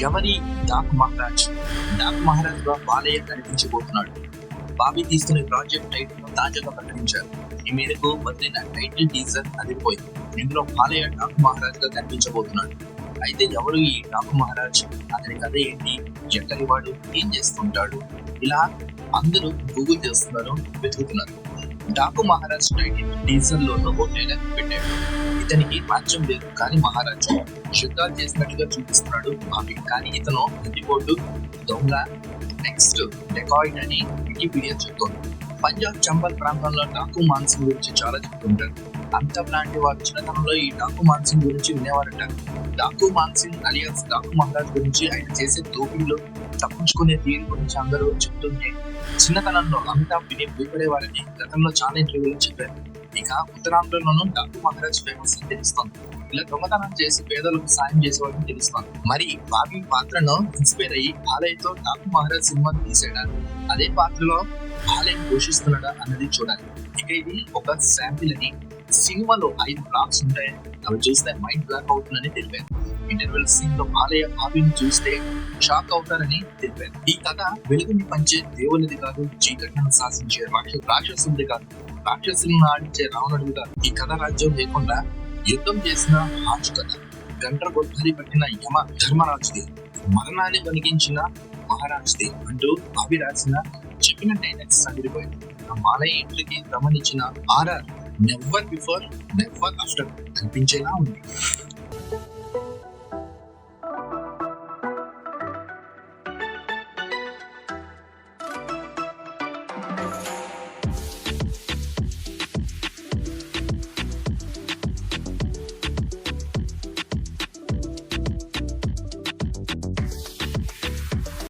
ఎవరి డాక్ మహారాజ్ గా బాలయ్య కనిపించబోతున్నాడు. బాబీ తీసుకునే ప్రాజెక్ట్ టైటిల్ ను తాజాగా ప్రకటించారు. ఈ మేరకు వదిలిన టైటిల్ టీజర్ అదిరిపోయింది. ఇందులో బాలయ్య డాక్ మహారాజ్ గా కనిపించబోతున్నాడు. అయితే ఎవరు ఈ డాక్ మహారాజ్, అతని కథ ఏంటి, ఎక్కడి వాడు, ఏం చేస్తుంటాడు, ఇలా అందరూ గూగుల్ చేస్తున్నారు, వెతుకుతున్నారు. డాకు మహారాజ్ టైటిల్ టీజర్ లోనూ ఓ ట్రైలర్ పెట్టాడు. ఇతనికి రాజ్యం లేదు కానీ మహారాజు యుద్ధాలు చేసినట్లుగా చూపిస్తున్నాడు బాబీ. కానీ ఇతను బందిపోటు, దొంగ, నెక్స్ట్ డెకాయిడ్ అని వికీపీడియా చెప్తోంది. పంజాబ్ చంబల్ ప్రాంతంలో డాకు మాన్సింగ్ గురించి చాలా చెప్తుంటారు. అమితాబ్ లాంటి వారు చిన్నతనంలో ఈ డాకు మాన్సింగ్ గురించి వినేవారంటారు. డాకు మాన్సింగ్ అలియాస్ డాకు మహారాజ్ గురించి ఆయన చేసే దోపిడీలు, తప్పించుకునే తీరు గురించి అందరూ చెప్తుంటే చిన్నతనంలో అమితాబ్ విని భయపడేవారని గతంలో చాలా ఇంటర్వ్యూలో చెప్పారు. ఇక ఉత్తరాంధ్రలోనూ డాకు మహారాజ్ ఫేమస్ అని తెలుస్తోంది. ఇలా దొంగతనం చేసి పేదలకు సాయం చేసేవారని తెలుస్తోంది. మరి బాబీ పాత్రను ఇన్స్పైర్ అయ్యి బాలయ్యతో డాకు మహారాజ్ సినిమాను తీసాడా, అదే పాత్రలో బాలయ్య పోషిస్తున్నాడా అన్నది చూడాలి. ఇక ఇది ఒక శాంపిల్ అని, సినిమాలో 5 బ్లాక్స్ ఉంటాయి, అవి చూస్తే మైండ్ బ్లాక్ అవుతుందని తెలిపారు. ఇంటర్వెల్ సీన్ లో బాలయ్య బాబీని చూస్తే షాక్ అవుతారని తెలిపారు. ఈ కథ వెలుగుని పంచే దేవునిది కాదు, చీకటిని శాసించే రాక్షసుడిది కాదు, రాక్షసులను ఆడించే రావణుడిది కాదు. ఈ కథ రాజ్యం లేకుండా యుద్ధం చేసిన రాజు కథ, గంటర గొడ్డలి పట్టిన యమ ధర్మరాజుది, మరణాన్ని వణికించిన మహారాజుది అంటూ బాబీ రాసిన చెప్పిన డైలాగ్స్ అదిరిపోయింది. బాలయ్య ఇంటికి గమనించిన R R never before never after అనిపించేలా ఉంది.